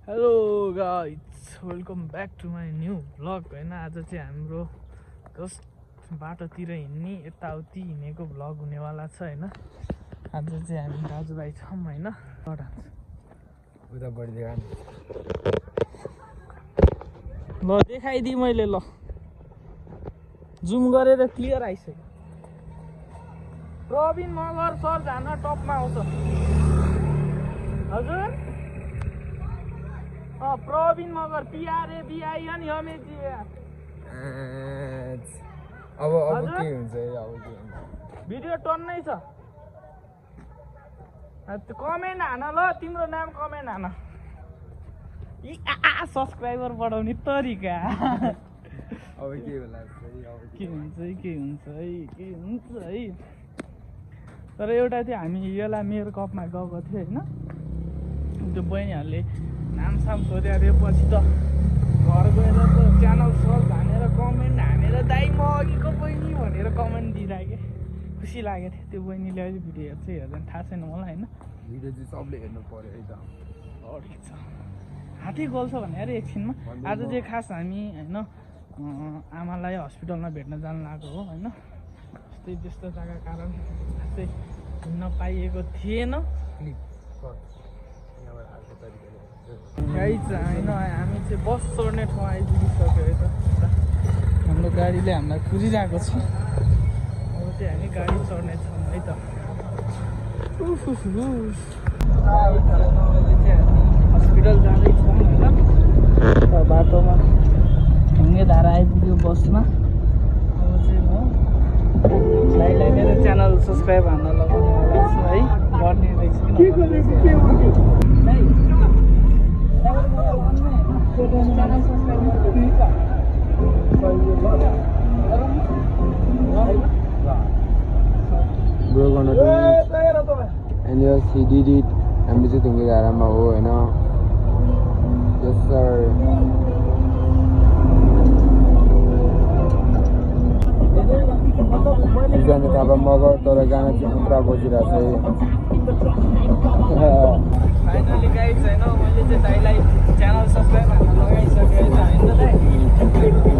Hello guys, welcome back to my new vlog होइन। आज चाहिँ हाम्रो जस्ट बाटोतिर हिँड्ने यताउति हिँडेको भ्लग हुनेवाला छ होइन। आज चाहिँ हामी दाजुभाइ छौँ होइन। ल देखाइदिएँ मैले, ल जुम गरेर क्लियर आइसक्यो। प्रवीण मगर सर जान टपमा आउँछ हजुर। प्रवीण मगर पिआरए बिआइएन यमेजी। अब के हुन्छ भिडियो टन्नै छ। कमेन्ट हान ल, तिम्रो नाम कमेन्ट हान। सब्सक्राइबर बढाउने तरिका अब के होला के हुन्छ है। तर एउटा चाहिँ हामी यसलाई मेरो कपमा गएको थियो होइन। त्यो बहिनीहरूले नामसाम सोधेको थियो। पछि त घर गएर त च्यानल सर्च हानेर कमेन्ट हानेर दाइ म अघिको बहिनी भनेर कमेन्ट दिइराखेँ। खुसी लागेको थियो। त्यो बहिनीले अहिले भिडियो हेर्छ हेर्दैन थाहा छैन मलाई होइन। भिडियो चाहिँ सबले हेर्नु पर्यो है त। ठिक छ, हात्ती गल्छ भने अरे एकछिनमा। आज चाहिँ खास हामी होइन आमालाई हस्पिटलमा भेट्न जानु लागेको हो होइन। त्यस्तै व्यस्तताका कारण खासै हिँड्न पाइएको थिएन। गाइज होइन, हामी चाहिँ बस चढ्ने ठाउँ आइपुगिसक्यो है त। हाम्रो गाडीले हामीलाई कुरिरहेको छ। अब चाहिँ हामी गाडी चढ्ने छौँ है त। हस्पिटल जाँदैछौँ होइन। बाटोमा ढुङ्गे धारा आइपुग्यो बसमा। अब चाहिँ म दाइलाई मेरो च्यानल सब्सक्राइब हान्न लगाउनेवाला छु है। गर्ने रहेछ Bro gonna do it. And yes, he did it. हामी चाहिँ ढुङ्गे धारामा हो होइन। Yes sir. जाने थाहा मगर तर गाना चाहिँ पुरा बजिरहेको छ। फाइनली गाइज होइन, मैले चाहिँ दाइलाई च्यानल सब्सक्राइब हान्न लगाइसकेँ है त होइन दाइ।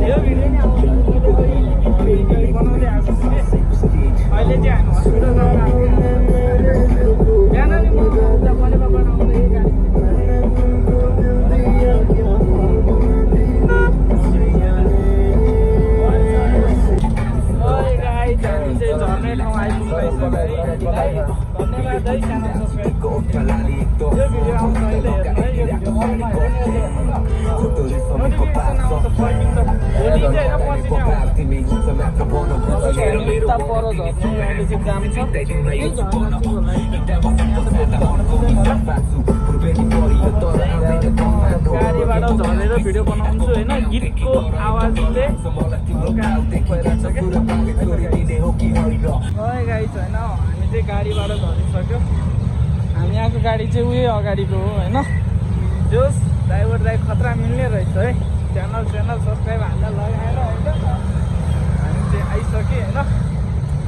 यो भिडियो नै आउँछ बनाउँदै आएको छु कि। अहिले चाहिँ हामी हस्पिटल गएर बिहान नि म बनेको बनाउँदै गाडी झर्ने ठाउँ आइपुग्दैछ है। धन्यवाद है च्यानल सब्सक्राइब। यो भिडियो आउँछ अहिले हेर्नु है। यो भिडियो नोटिफिकेसन आउँछ पर्खिन्छ। भोलि चाहिँ होइन पछि नै आउँछ। उता पर झर्ने अहिले चाहिँ काम छ। यही झर्ना चाहिँ होला गाडीबाट झरेर भिडियो बनाउँछु होइन। गीतको आवाजले भइरहेछ क्या। गाइज होइन, हामी चाहिँ गाडीबाट झरिसक्यो। हामी आएको गाडी चाहिँ उयो अगाडिको हो होइन। जोस् ड्राइभर दाइ खतरा मिल्ने रहेछ है। च्यानल सब्सक्राइब हाल्दा लगाएर होइन हामी चाहिँ आइसक्यो होइन।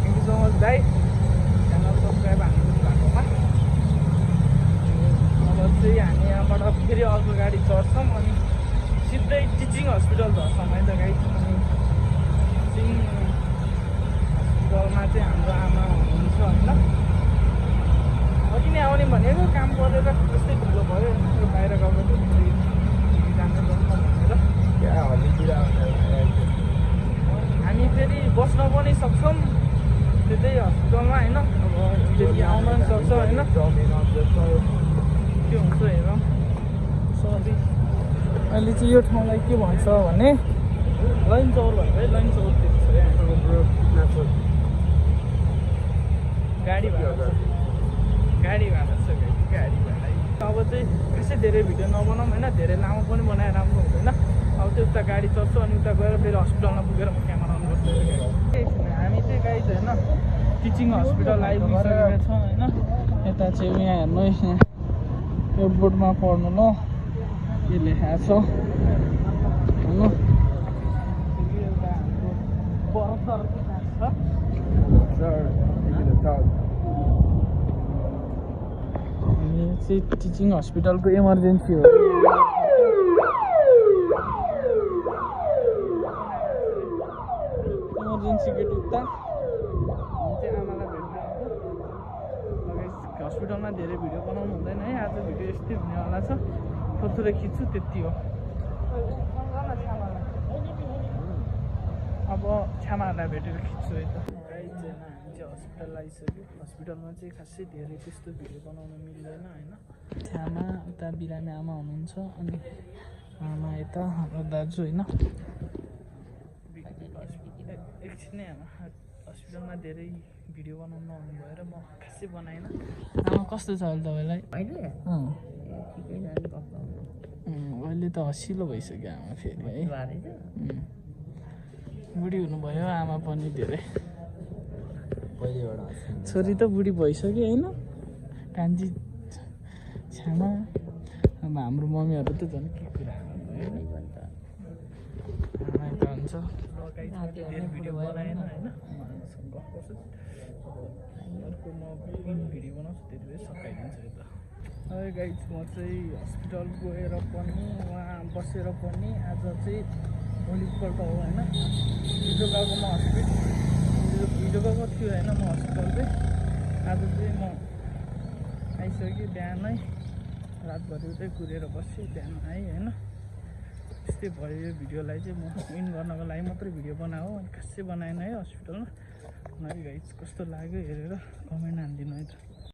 थ्याङ्क यू सो मच दाइ च्यानल सब्सक्राइब हाल्नु भएकोमा। अब चाहिँ हामी यहाँबाट फेरि अर्को गाडी चढ्छौँ अनि सिधै टिचिङ हस्पिटल झर्छौँ है त गाइज। टिचिङ हस्पिटलमा चाहिँ हाम्रो आमा हुनुहुन्छ होइन। अघि नै आउने भनेको काम गरेर त्यस्तै ढिलो भयो। यो बाहिर गएको थियो जानु भनेर। हामी फेरि बस्न पनि सक्छौँ त्यतै हस्पिटलमा होइन। अब फेरि आउन पनि सक्छ होइन। के हुन्छ हेरौँ। सरी अहिले चाहिँ यो ठाउँलाई के भन्छ भने लाइन चौर भन्छ है। लाइन चौरतिर छ गाडी भाडा छ गाडी भाडा। अब चाहिँ खासै धेरै भिडियो नबनाऊँ होइन। धेरै लामो पनि बनाएर राम्रो हुँदैन। अब चाहिँ उता गाडी चढ्छु अनि उता गएर फेरि हस्पिटलमा पुगेर म क्यामेरा अन गर्छु। हामी चाहिँ गाइज होइन टिचिङ हस्पिटल आइपुगिसकेका छौँ होइन। यता चाहिँ यहाँ हेर्नु यहाँ यो बोर्डमा पढ्नु ल के लेखाएको छ होइन। एउटा हाम्रो बर्गर छ। चाहिँ टिचिङ हस्पिटलको इमर्जेन्सी हो। इमर्जेन्सी गेट उता हामी चाहिँ आमालाई भेट्दै आउँछ। हस्पिटलमा धेरै भिडियो बनाउनु हुँदैन है, आज भिडियो यस्तै हुनेवाला छ। थोरै खिच्छु त्यति हो। अब छ्यामाहरूलाई भेटेर खिच्छु है त। गाइज होइन हामी चाहिँ हस्पिटल आइसक्यो। हस्पिटलमा चाहिँ खासै धेरै त्यस्तो भिडियो बनाउन मिल्दैन होइन। छ्यामा उता बिरामी आमा हुनुहुन्छ अनि आमा यता हाम्रो दाजु होइन। एकछिनै आमा हस्पिटलमा धेरै भिडियो बनाउनु नहुनु भएर म खासै बनाइनँ। आमा कस्तो छ अहिले तपाईँलाई? अहिले त हसिलो भइसक्यो आमा फेरि है। बुढी हुनुभयो आमा पनि धेरै। छोरी त बुढी भइसक्यो होइन कान्छी छ्यामा। अब हाम्रो मम्मीहरू त झन् के कुरा आमा त हुन्छ। धेरै भिडियो बनाएन होइन। अर्को म भिडियो बनाउँछु त्यति बेला सकाइदिन्छु यता। है गाइज म चाहिँ हस्पिटल गएर पनि उहाँ बसेर पनि आज चाहिँ भोलिपल्ट हो होइन। हिजो गएको म हस्पिटल हिजो गएको थियो होइन म हस्पिटल चाहिँ। आज चाहिँ म आइसकेँ बिहानै। रातभरि उतै कुरेर बसेँ बिहान आएँ होइन। त्यस्तै भयो यो भिडियोलाई चाहिँ म इन गर्नको लागि मात्रै भिडियो बनाएको अनि खासै बनाएन है हस्पिटलमा। गाइज कस्तो लाग्यो हेरेर कमेन्ट हानिदिनु है त।